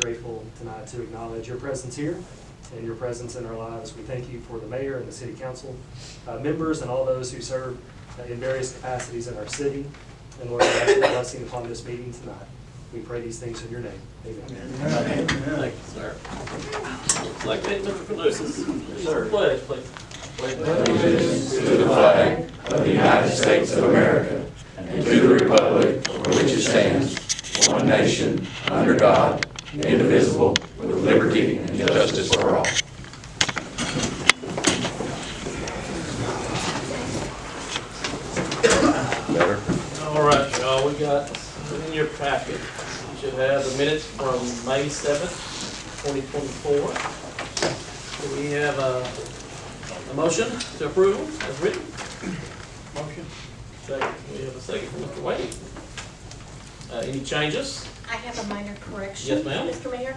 Grateful tonight to acknowledge your presence here and your presence in our lives. We thank you for the mayor and the city council members and all those who serve in various capacities in our city. And Lord, we ask your blessing upon this meeting tonight. We pray these things in your name. Amen. Amen. Thank you, sir. Like that, Mr. Caduceus. Sir. Pledge, please. Allegiance to the flag of the United States of America and to the republic for which it stands, one nation, under God, indivisible, with liberty and justice for all. Better. All right, y'all, we got in your packet, you should have the minutes from May 7th, 2024. Do we have a motion to approve them as written? Motion. Second. We have a second from Mr. Wade. Any changes? I have a minor correction. Yes, ma'am. Mr. Mayor.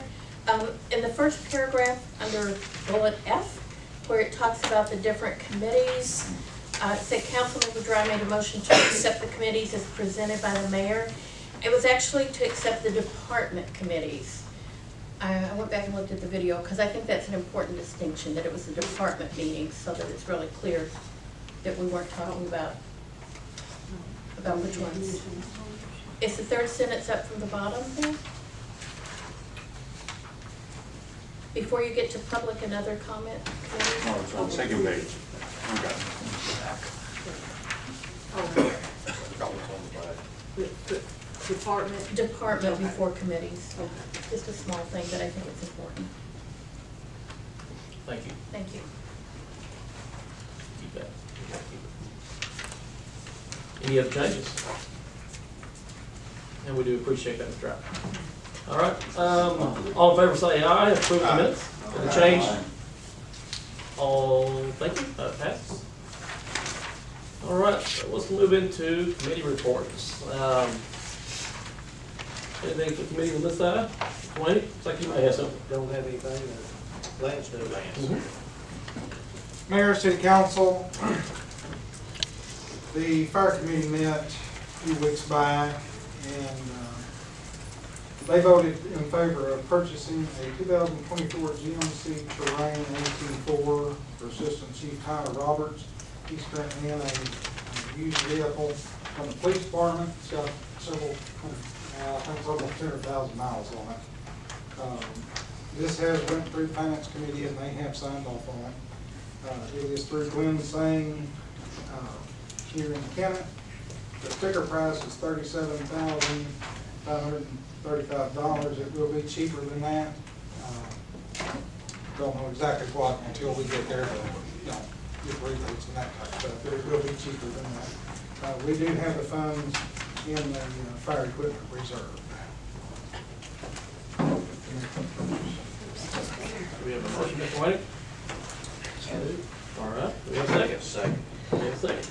In the first paragraph under bullet F, where it talks about the different committees, it said Councilmember Dry made a motion to accept the committees as presented by the mayor. It was actually to accept the department committees. I went back and looked at the video because I think that's an important distinction, that it was a department meeting, so that it's really clear that we weren't talking about which ones. Is the third sentence up from the bottom there? Before you get to public and other comment committees? No, it's on the second page. Okay. Department before committees. Just a small thing, but I think it's important. Thank you. Thank you. Keep that. Any other changes? And we do appreciate that, Mr. Wright. All right, all in favor say aye, approve the minutes, and the change. All, thank you, that passes. All right, so let's move into committee reports. Anything for committee on this side? Wayne, looks like you may have something. Don't have anything, Lance does. Mayor, City Council, the fire committee met a few weeks back and they voted in favor of purchasing a 2024 GMC Terrain 18-4 for Assistant Chief Tyler Roberts. He's currently in a used vehicle from the police department. It's got several, I think it's almost 200,000 miles on it. This has went through the Finance Committee and they have signed off on it. It is through Glenn Singh here in Kennett. The sticker price is $37,535. It will be cheaper than that. Don't know exactly what until we get there to, get rebates and that type of stuff, but it will be cheaper than that. We do have the funds in the fire equipment reserve. Do we have a motion, Mr. Wayne? All right, do we have a second? Second. We have a second.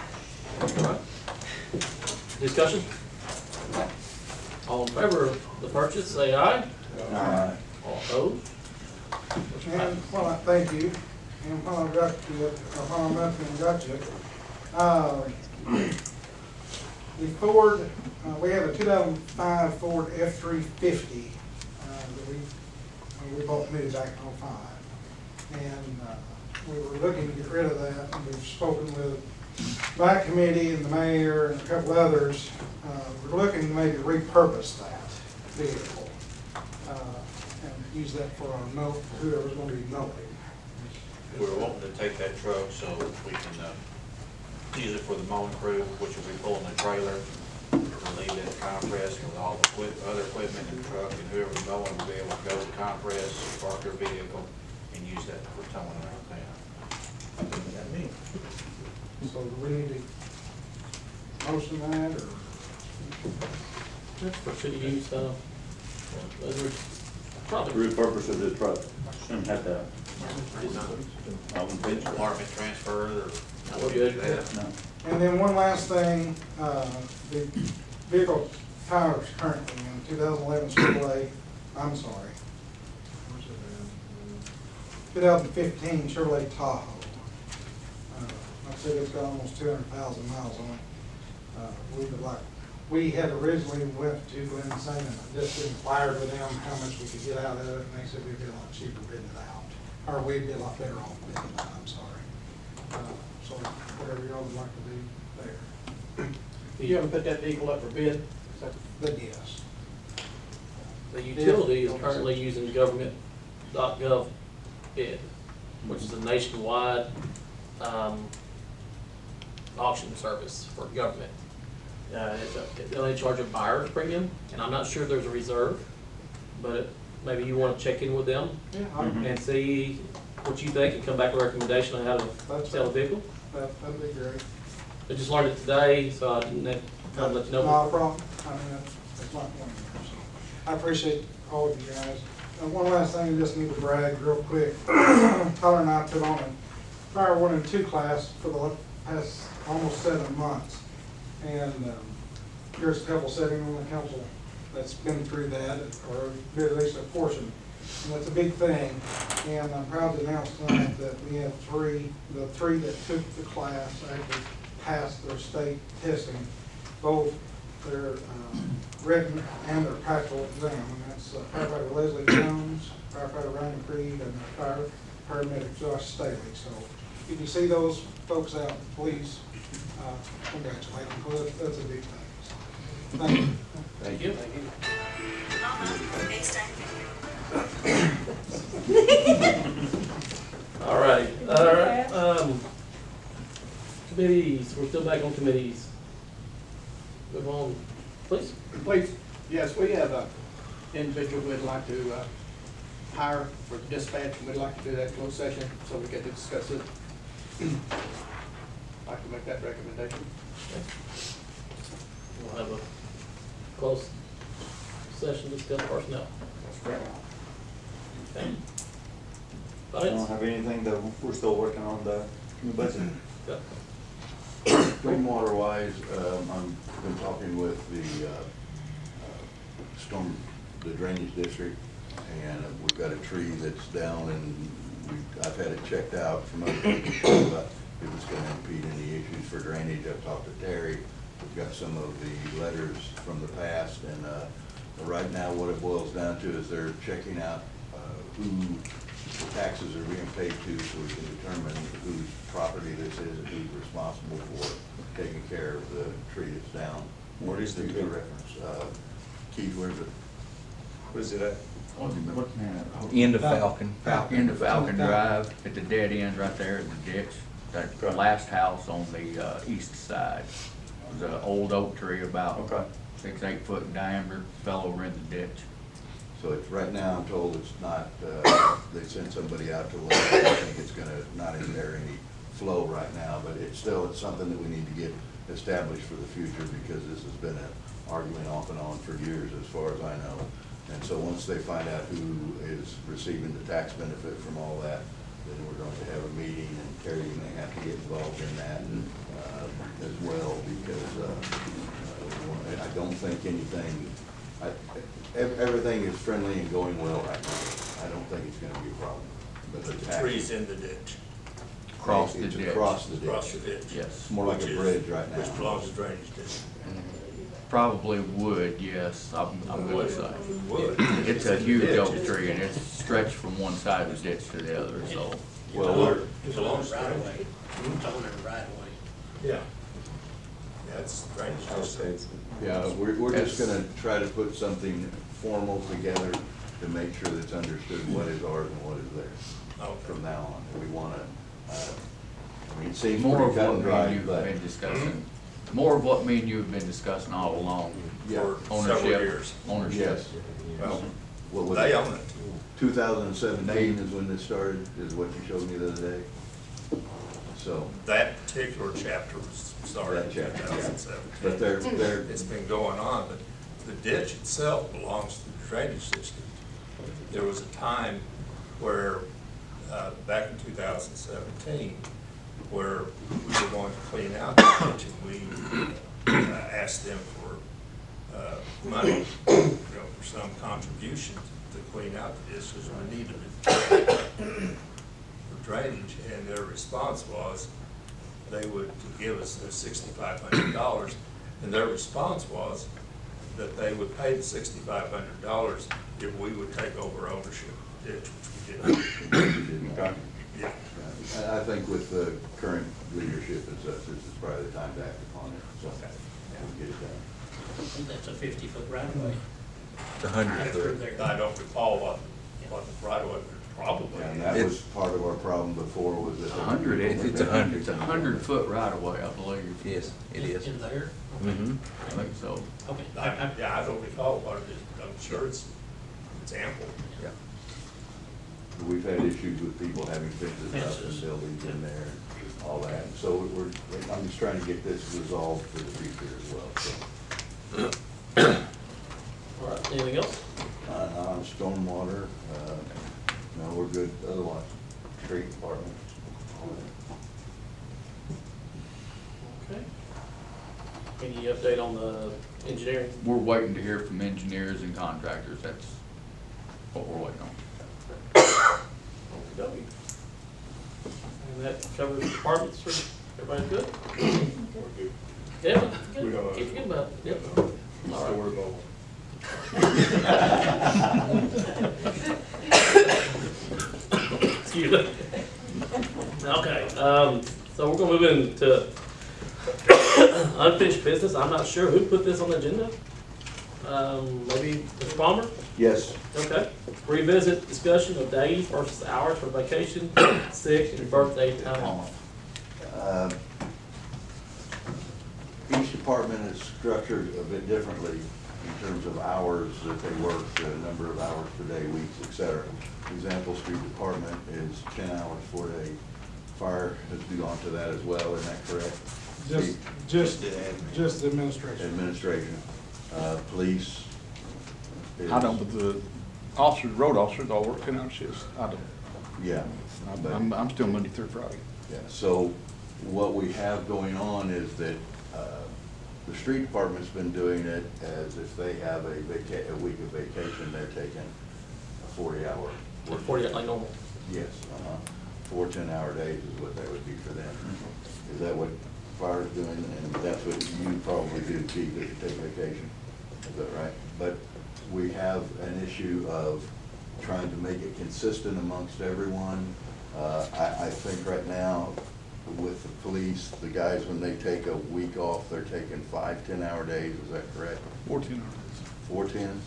All right. Discussion? All in favor of the purchase, say aye. Aye. All opposed? And thank you. And while I'm up and got you, the Ford, we have a 2005 Ford F-350 that we bought new back in 05. And we were looking to get rid of that, and we've spoken with my committee and the mayor and a couple others. We're looking to maybe repurpose that vehicle and use that for our mow, whoever's going to be mowing. We're wanting to take that truck so we can use it for the mowing crew, which will be pulling the trailer, and leave that compress with all the other equipment in the truck, and whoever's mowing will be able to go to the compress, park their vehicle, and use that for towing around town. So do we need to motion that, or? That's for city use, probably. Repurpose of the truck. Shouldn't have to. Department transfer or We're good. No. And then one last thing, the vehicle tires currently in 2011 Chevrolet, I'm sorry, 2015 Chevrolet Tahoe. Like I said, it's got almost 200,000 miles on it. We would like we had originally went to Glen St. and just inquired with them how much we could get out of it, and they said we'd be a lot cheaper bidding it out. Or we'd be a lot better off bidding it out, I'm sorry. So whatever y'all would like to do there. You haven't put that vehicle up for bid? But yes, The utility is currently using government.gov bid, which is a nationwide auction service for government. They only charge a buyer's premium, and I'm not sure there's a reserve, but maybe you want to check in with them yeah, and see what you think and come back with a recommendation on how to sell a vehicle. that'd be great. I just learned it today, so I didn't have time to let you know. Not a problem. I mean, that's my point here, so. I appreciate all of you guys. One last thing, I just need to brag real quick. Tyler and I put on a fire 1 and 2 class for the past almost 7 months. And there's a couple sitting on the council that's been through that, or at least a portion. And that's a big thing. And I'm proud to announce tonight that we have the three that took the class actually passed their state testing, both their written and their practical exam. And that's firefighter Leslie Jones, firefighter Ryan Creed, and fire paramedic Josh Staley. So if you see those folks out, please congratulate them, because that's a big thing. So, thank you. Thank you. All right. Committees, we're still back on committees. Move on, please. Please, yes, we have an individual we'd like to hire for dispatch, and we'd like to do that in closed session so we get to discuss it. I'd like to make that recommendation. We'll have a close session to discuss personnel. Okay. I don't have anything, though. We're still working on the new budget. Yeah. Stormwater wise, I've been talking with the the drainage district, and we've got a tree that's down, and I've had it checked out from other people, but if it's gonna impede any issues for drainage. I've talked to Terry. We've got some of the letters from the past, and right now what it boils down to is they're checking out who the taxes are being paid to, so we can determine whose property this is and who's responsible for taking care of the tree that's down. What is the tree? Reference? Keith, where's it? Where's it at? End of Falcon. End of Falcon Drive, at the dead end right there in the ditch. That Okay. last house on the east side. It was an old oak tree about Okay. 6-8 foot in diameter, fell over in the ditch. So it's, right now, I'm told it's not, they sent somebody out to look. I think it's gonna not impair any flow right now, but it's something that we need to get established for the future, because this has been an argument off and on for years, as far as I know. And so once they find out who is receiving the tax benefit from all that, then we're going to have a meeting, and Terry may have to get involved in that as well, because I don't think anything, everything is friendly and going well right now. I don't think it's gonna be a problem. But the tax, trees in the ditch, Across the it's ditch. across the across the ditch. ditch. Yes. It's more like a bridge right now. Which belongs to drainage district. Probably would, yes, I'm gonna say. Would. It's a huge oak tree, and it's stretched from one side of the ditch to the other, so. Well, It belongs to drainage. It's on there right away. Yeah. Yeah, it's drainage district. yeah, we're just gonna try to put something formal together to make sure that's understood what is ours and what is theirs Okay. from now on. We wanna, I mean, it seems More pretty of cut what and me dry, and you have but been discussing, more of what me and you have been discussing all along. yeah. For several Ownership, years. ownership. Yes. Well, What was they it? own it. 2017 is when this started, is what you showed me the other day. So, That particular chapter was started in That chapter, yeah. 2017. but they're, It's been going on, but the ditch itself belongs to the drainage district. There was a time where, back in 2017, where we were going to clean out the ditch, and we asked them for money, for some contribution to clean out the ditch, because we needed it for drainage, and their response was they would give us their $6,500, And their response was that they would pay the $6,500 if we would take over ownership of the ditch, which we did. Okay. Yeah. I think with the current leadership and such, this is probably the time to act upon it, so we'll get it done. I think that's a 50-foot right of way. The After there. I don't recall what the right of way, but probably. And that was part of our problem before, was that. It's a 100-foot right of way, I believe. Yes, In there? Mm-hmm. I think so. Okay. Yeah, I don't recall what it is, but I'm sure it's ample. Yeah. We've had issues with people having fences up and Fences. buildings in there and all that. So I'm just trying to get this resolved for the future as well, so. All right, anything else? On stormwater, no, we're good otherwise. Street department. Okay. Any update on the engineering? We're waiting to hear from engineers and contractors. That's what we're waiting on. Okey-dokey. And that covers the departments for, everybody good? Kevin, keep forgetting about it. Yep. All right. Excuse me. Okay, so we're gonna move into unfinished business. I'm not sure who put this on the agenda. Maybe Mr. Palmer? Yes. Okay. Revisit discussion of days versus hours for vacation, sick, and birthday time off. Each department is structured a bit differently in terms of hours that they work, the number of hours per day, weeks, et cetera. Example, street department is 10 hours, 4 days. Fire has gone to that as well, isn't that correct? Just the administration. Administration. Police is. I don't, but the officers, road officers all work 10-hour shifts. I don't. Yeah. but- I'm still Monday through Friday. Yeah, so what we have going on is that the street department's been doing it as if they have a week of vacation, they're taking a 40-hour. Or 40 like normal. Yes, 4 10-hour days is what that would be for them. Is that what fire's doing? And that's what you probably do, Chief, if you take vacation? Is that right? But we have an issue of trying to make it consistent amongst everyone. I think right now, with the police, the guys, when they take a week off, they're taking 5 10-hour days, is that correct? 14 hours. 4 10s?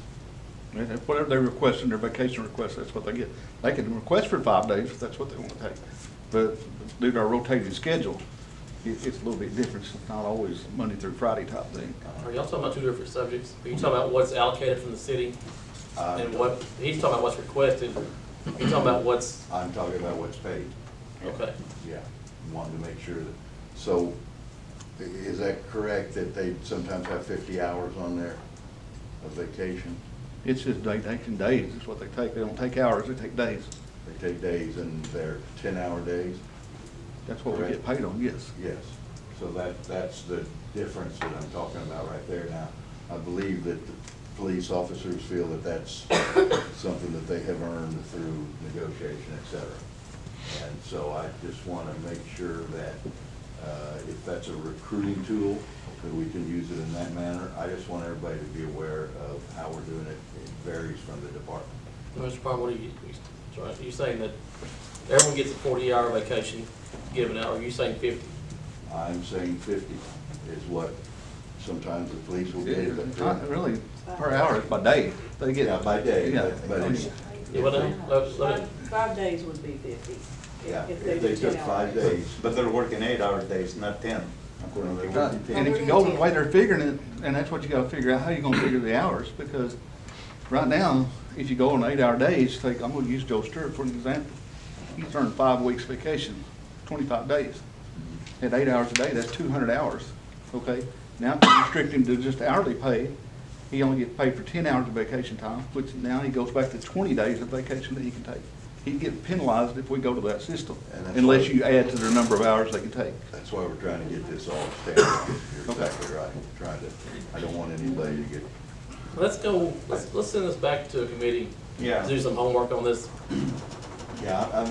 And whatever they request in their vacation request, that's what they get. They can request for 5 days if that's what they want to take. But due to our rotating schedule, it's a little bit different. It's not always Monday through Friday type thing. Are y'all talking about two different subjects? Are you talking about what's allocated from the city and what, he's talking about what's requested, you're talking about what's, I'm talking about what's paid. okay. Yeah, wanting to make sure that, so is that correct that they sometimes have 50 hours on their vacation? It's just they taking days is what they take. They don't take hours, they take days. They take days and they're 10-hour days? That's what we get paid on, yes. Yes, so that's the difference that I'm talking about right there now. I believe that the police officers feel that that's something that they have earned through negotiation, et cetera. And so I just want to make sure that if that's a recruiting tool, that we can use it in that manner. I just want everybody to be aware of how we're doing it. It varies from the department. Mr. Palmer, what are you saying that everyone gets a 40-hour vacation given out, or are you saying 50? I'm saying 50 is what sometimes the police will get. It's not really per hour, it's by day. They get. Yeah, by day, Yeah. but it's, Yeah, what now? 5 days would be 50. yeah, If if they do took 10 5 hours. days. But they're working 8-hour days, not 10. Well, they Right. wouldn't And take- if you go the way they're figuring it, and that's what you gotta figure out, how you gonna figure the hours, because right now, if you go on 8-hour days, take, I'm gonna use Joe Stewart for an example. He's earned 5 weeks vacation, 25 days. At 8 hours a day, that's 200 hours, okay? Now, if you restrict him to just hourly pay, he only gets paid for 10 hours of vacation time, which now he goes back to 20 days of vacation that he can take. He'd get penalized if we go to that system, And that's unless why- you add to the number of hours they can take. That's why we're trying to get this all standardized. You're Okay. exactly right. I don't want anybody to get, Let's let's send this back to a committee. Yeah. Do some homework on this, yeah,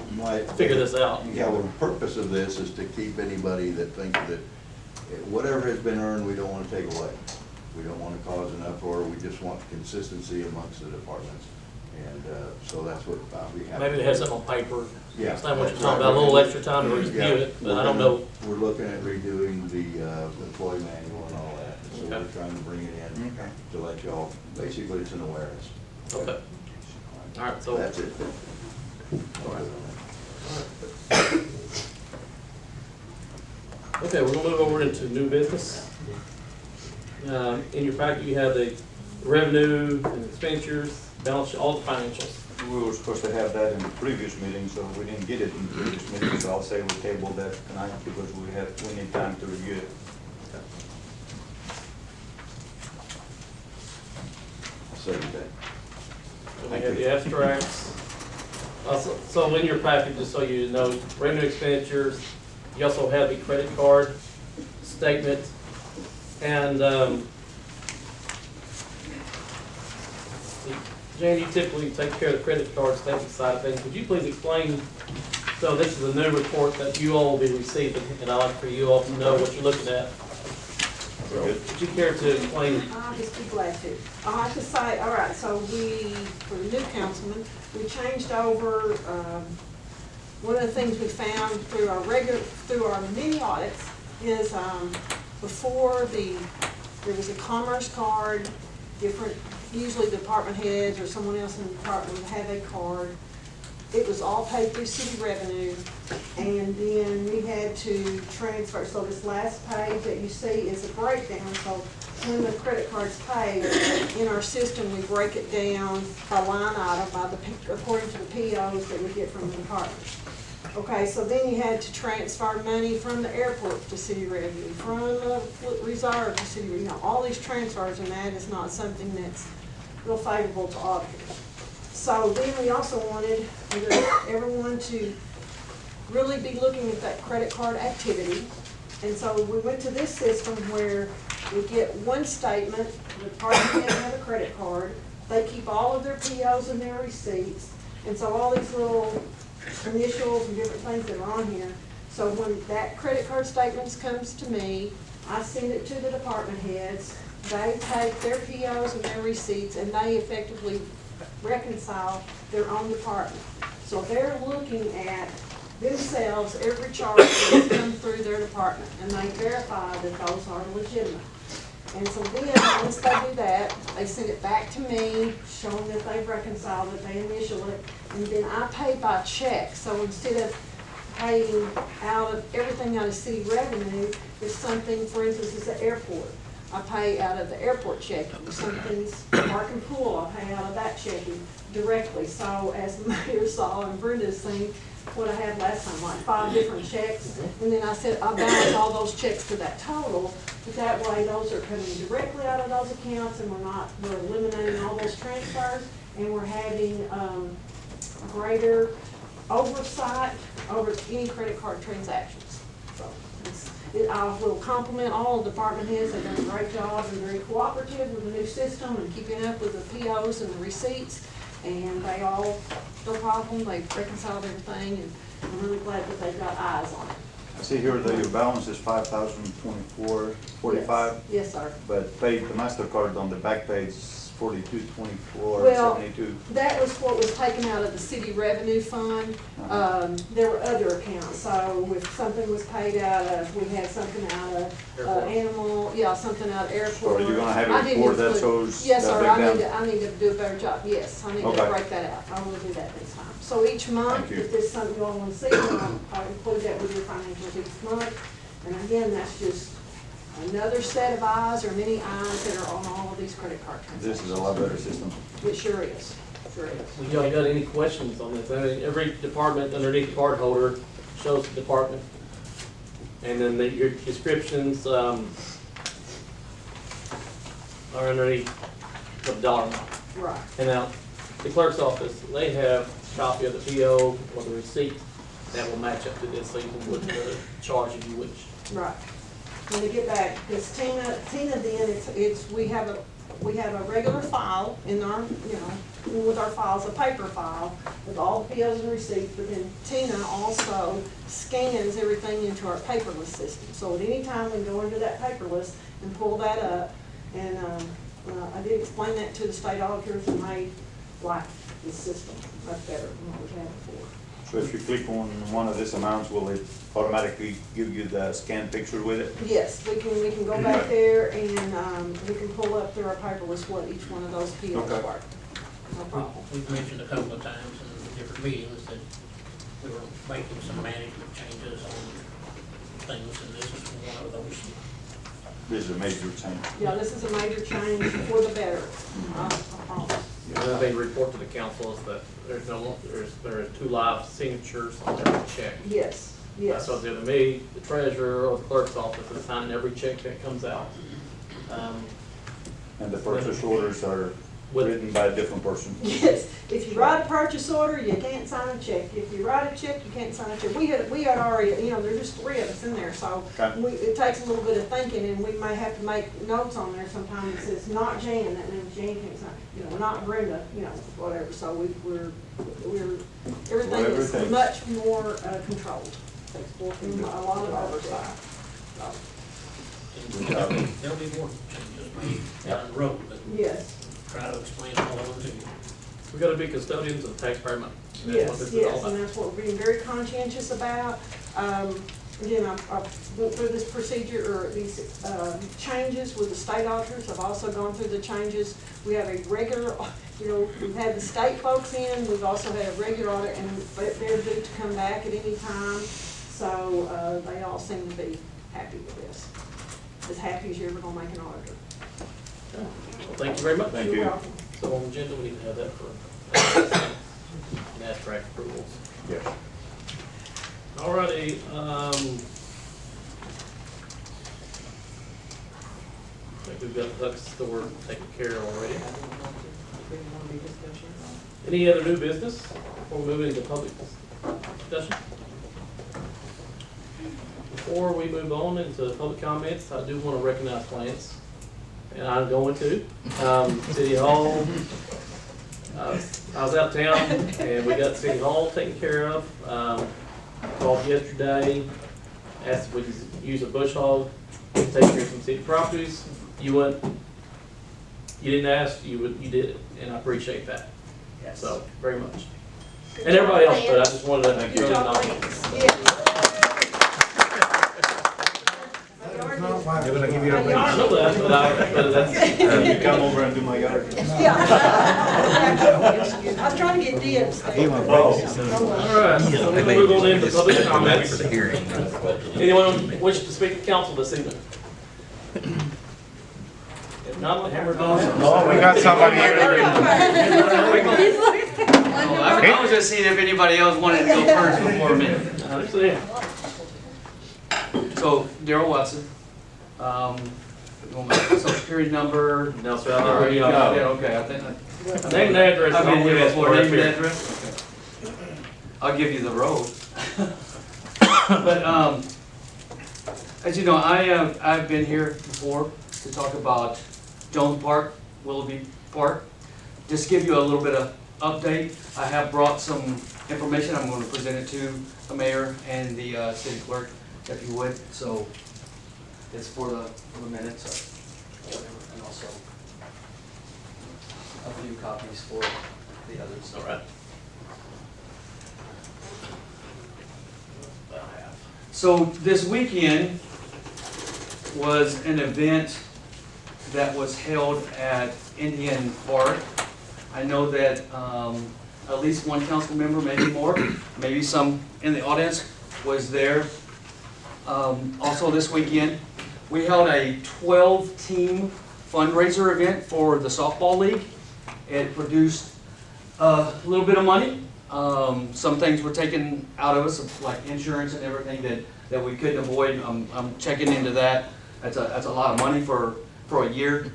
figure this out. Yeah, well, the purpose of this is to keep anybody that thinks that whatever has been earned, we don't want to take away. We don't want to cause an uproar, we just want consistency amongst the departments. And so that's what we have. Maybe they have something on paper. Yeah. It's not what you're that's talking right. about, a little extra time to review Yeah. it, but I don't know. We're looking at redoing the employee manual and all that. So Okay. we're trying to bring it in to let y'all, basically it's an awareness. Okay. All right, so. That's it. All right. Okay, we're gonna move over into new business. In your packet, you have the revenue and expenditures, balance sheet, all the financials. We were supposed to have that in the previous meeting, so we didn't get it in the previous meeting, so I'll say we tabled that tonight because we need time to review it. I'll second that. We Thank have you. the abstracts. So in your packet, just so you know, revenue expenditures, you also have the credit card statement. And, Jane, you typically take care of the credit card statement side of things. Would you please explain, so this is a new report that you all will be receiving, and I'd like for you all to know what you're looking at. So, would you care to explain? I'll just be glad to. I'll have to say, all right, so for the new councilman, we changed over, one of the things we found through our mini audits is, before there was a commerce card, usually department heads or someone else in the department would have a card. It was all paid through city revenue, and then we had to transfer. So this last page that you see is a breakdown. So when the credit card's paid, in our system, we break it down by line item, according to the POs that we get from the department. Okay, so then you had to transfer money from the airport to city revenue, from the reserve to city revenue, all these transfers, and that is not something that's real favorable to auditors. So then we also wanted everyone to really be looking at that credit card activity. And so we went to this system where we get one statement, the department head have a credit card, they keep all of their POs and their receipts, and so all these little initials and different things that are on here. So when that credit card statement comes to me, I send it to the department heads. They take their POs and their receipts and they effectively reconcile their own department. So they're looking at themselves, every charge that's come through their department, and they verify that those are legitimate. And so then, once they do that, they send it back to me, showing that they've reconciled it, they initial it, and then I pay by check. So instead of paying out of everything out of city revenue, if something, for instance, is the airport, I pay out of the airport checking. If something's park and pool, I pay out of that checking directly. So as the mayor saw and Brenda's seen, what I had last time, like 5 different checks, and then I said I balance all those checks to that total, but that way those are coming directly out of those accounts, and we're eliminating all those transfers, and we're having greater oversight over any credit card transactions. So I will compliment all the department heads. They've done a great job and very cooperative with the new system and keeping up with the POs and the receipts. And they all, no problem, they've reconciled everything, and I'm really glad that they've got eyes on it. I see here that your balance is $5,024.45. Yes, sir. But paid the MasterCard on the back page, $42.24.72. Well, that was what was taken out of the city revenue fund. There were other accounts, so if something was paid out of, we had something out of animal, something out of airport. So are you gonna have a I didn't report that include- shows Yes, that sir, breakdown? I need to do a better job, yes, I need to Okay. break that out, I will do that next time. So each month, Thank you. if there's something you all want to see, then I'll include that with your financials each month. And again, that's just another set of eyes, or many eyes that are on all of these credit card transactions. This is a lot better system. It sure is, sure is. Y'all got any questions on this? I mean, every department underneath the card holder shows the department. And then your descriptions, are underneath the dollar amount. Right. And now, the clerk's office, they have a copy of the PO or the receipt that will match up to this, so you can put the charge if you wish. Right. When we get back, because Tina then, we have a regular file in our, with our files, a paper file with all the POs and receipts, but then Tina also scans everything into our paperless system. So at any time we go into that paperless and pull that up, and I did explain that to the state auditors, and they like the system much better than what we had before. So if you click on one of these amounts, will it automatically give you the scanned picture with it? Yes, we can go back there and we can pull up through our paperless what each one of those POs Okay. were. No problem. We've mentioned a couple of times in different meetings that we were making some management changes on things, and this is one of those. This is a major change. Yeah, this is a major change for the better, I promise. Another thing to report to the council is that there are 2 live signatures on every check. Yes, yes. That's what they're to me, the treasurer or the clerk's office is signing every check that comes out. And the purchase orders are With- written by a different person. Yes, if you write a purchase order, you can't sign a check. If you write a check, you can't sign a check. We had already, there's just 3 of us in there, so Okay. it takes a little bit of thinking, and we may have to make notes on there sometimes that says not Jan, that means Jan can't sign, not Brenda, whatever. So we're, everything Whatever it is takes. much more controlled. Takes a lot of oversight. So, There'll be more changes made down the road, but yes. try to explain all of them to you. We gotta be custodians of taxpayer money. That's what Yes, this is all yes, about. and that's what we're being very conscientious about. Again, I've went through this procedure, or these changes with the state auditors. I've also gone through the changes. We have a regular, we've had the state folks in, we've also had a regular audit, and they're due to come back at any time. So they all seem to be happy with this, as happy as you're ever gonna make an auditor. Well, thank you very much. Thank You're you. welcome. So on the agenda, we need to have that for abstract approvals. Yes. Alrighty, I think we've got the duck store taken care of already. Any other new business before we move into public discussion? Before we move on into public comments, I do want to recognize Lance, and I'm going to. City Hall, I was out of town, and we got City Hall taken care of. Called yesterday, asked if we could use a bush hog to take care of some city properties. You didn't ask, you did it, and I appreciate that. Yes. So, very much. Good And everybody job, else, but I Lance. just wanted to Thank really Good job, acknowledge. Lance. Yeah, but I give you I know that, but that's. You come over and do my yard. I was trying to get dibs there. All right, so we're moving on into public comments. Anyone wish to speak to council this evening? If not, the hammer's on. Oh, we got somebody here. I was just seeing if anybody else wanted to go first before me. So, Darrell Watson, you want my social security number? No, sir, I've already, Yeah, okay, I think, name and address. I've been here before, Right name and here. address? I'll give you the road. But, as you know, I've been here before to talk about Jones Park, Willoughby Park. Just give you a little bit of update. I have brought some information. I'm going to present it to the mayor and the city clerk, if you would. So it's for the minutes or whatever, and also a few copies for the others. All right. So this weekend was an event that was held at Indian Park. I know that at least one council member, maybe more, maybe some in the audience was there. Also this weekend, we held a 12-team fundraiser event for the softball league. It produced a little bit of money. Some things were taken out of us, like insurance and everything that we couldn't avoid. I'm checking into that. That's a lot of money for a year.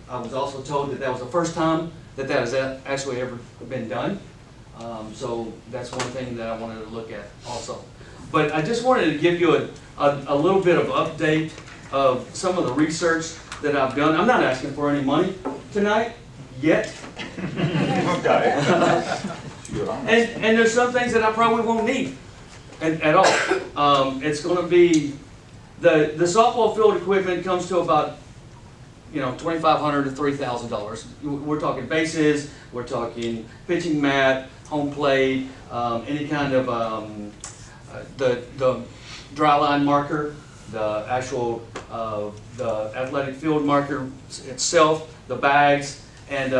I was also told that was the first time that has actually ever been done. So that's one thing that I wanted to look at also. But I just wanted to give you a little bit of update of some of the research that I've done. I'm not asking for any money tonight. yet. Okay. And there's some things that I probably won't need at all. It's gonna be, the softball field equipment comes to about, $2,500 to $3,000. We're talking bases, we're talking pitching mat, home plate, any kind of, the dry line marker, the actual, the athletic field marker itself, the bags, and,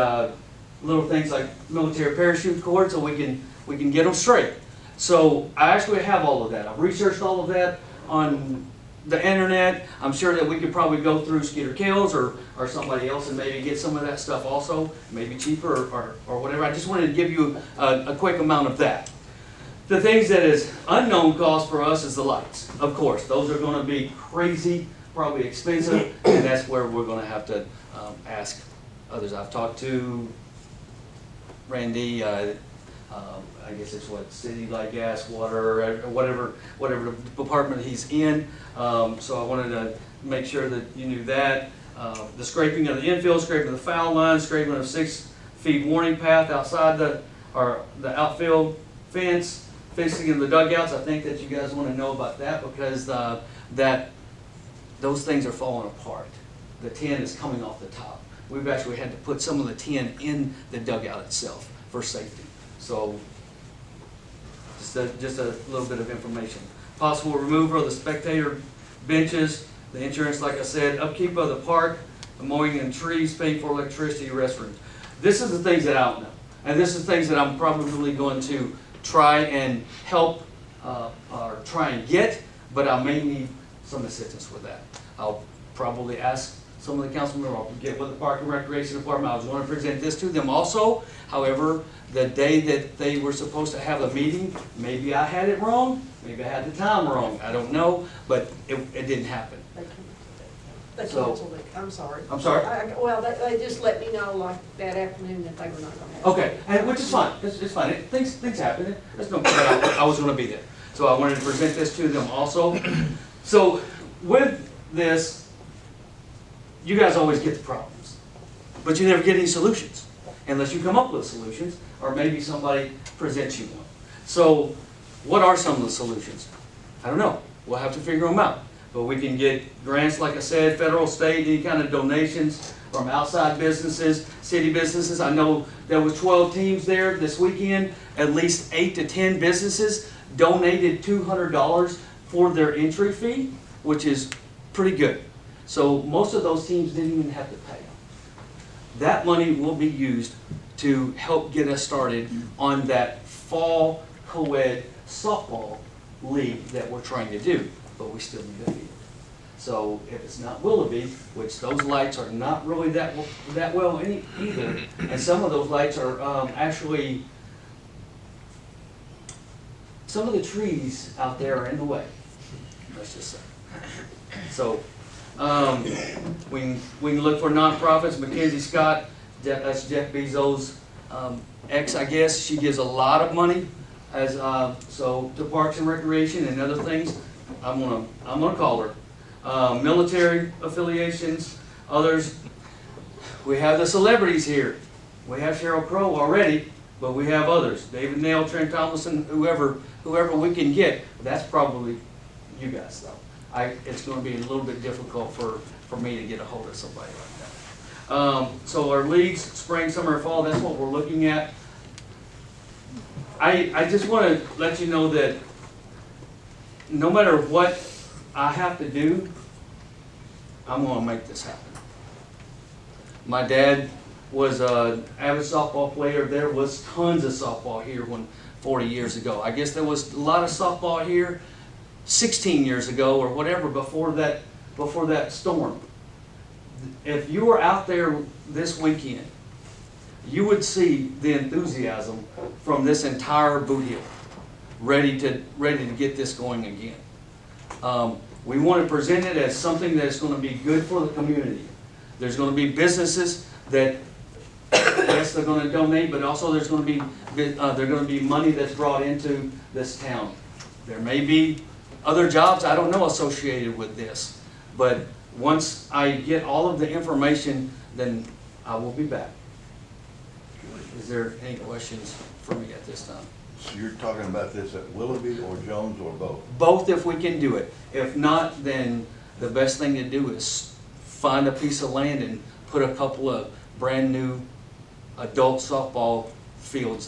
little things like military parachute cords so we can get them straight. So I actually have all of that. I've researched all of that on the internet. I'm sure that we could probably go through Skeeter Kills or somebody else and maybe get some of that stuff also, maybe cheaper or whatever. I just wanted to give you a quick amount of that. The things that is unknown cost for us is the lights. Of course, those are going to be crazy, probably expensive, and that's where we're going to have to ask others. I've talked to Randy, I guess it's what, city, light, gas, water, or whatever department he's in. So I wanted to make sure that you knew that. The scraping of the infield, scraping of the foul line, scraping of the 6 feet warning path outside the outfield fence, fixing of the dugouts. I think that you guys want to know about that because those things are falling apart. The tin is coming off the top. We've actually had to put some of the tin in the dugout itself for safety. So just a little bit of information. Possible removal of the spectator benches, the insurance, like I said, upkeep of the park, the mowing and trees, paying for electricity, restrooms. This is the things that I don't know. And this is things that I'm probably going to try and help or try and get, but I may need some assistance with that. I'll probably ask some of the councilmen, or I'll get with the Park and Recreation Department. I was going to present this to them also. However, the day that they were supposed to have a meeting, maybe I had it wrong, maybe I had the time wrong, I don't know, but it didn't happen. They So- canceled it, I'm sorry. I'm sorry? Well, they just let me know like that afternoon that they were not gonna have it. Okay, and which is fine, it's fine, things happen, there's no, but I was gonna be there. So I wanted to present this to them also. So with this, you guys always get the problems, but you never get any solutions unless you come up with solutions or maybe somebody presents you one. So what are some of the solutions? I don't know, we'll have to figure them out. But we can get grants, like I said, federal, state, any kind of donations from outside businesses, city businesses. I know there was 12 teams there this weekend. At least 8 to 10 businesses donated $200 for their entry fee, which is pretty good. So most of those teams didn't even have to pay. That money will be used to help get us started on that fall co-ed softball league that we're trying to do, but we still need a field. So if it's not Willoughby, which those lights are not really that well either, and some of those lights are actually, some of the trees out there are in the way, let's just say. So we can look for nonprofits. Mackenzie Scott, that's Jeff Bezos' ex, I guess. She gives a lot of money as so to Parks and Recreation and other things. I'm gonna call her. Military affiliations, others. We have the celebrities here. We have Sheryl Crow already, but we have others. David Nail, Trent Tomlinson, whoever we can get. That's probably you guys though. It's going to be a little bit difficult for me to get a hold of somebody like that. So our leagues, spring, summer, fall, that's what we're looking at. I just want to let you know that no matter what I have to do, I'm going to make this happen. My dad was an avid softball player. There was tons of softball here 40 years ago. I guess there was a lot of softball here 16 years ago or whatever before that storm. If you were out there this weekend, you would see the enthusiasm from this entire boot hill, ready to get this going again. We want to present it as something that's going to be good for the community. There's going to be businesses that, yes, they're going to donate, but also there's going to be money that's brought into this town. There may be other jobs, I don't know, associated with this. But once I get all of the information, then I will be back. Is there any questions for me at this time? So you're talking about this at Willoughby or Jones or both? Both if we can do it. If not, then the best thing to do is find a piece of land and put a couple of brand-new adult softball fields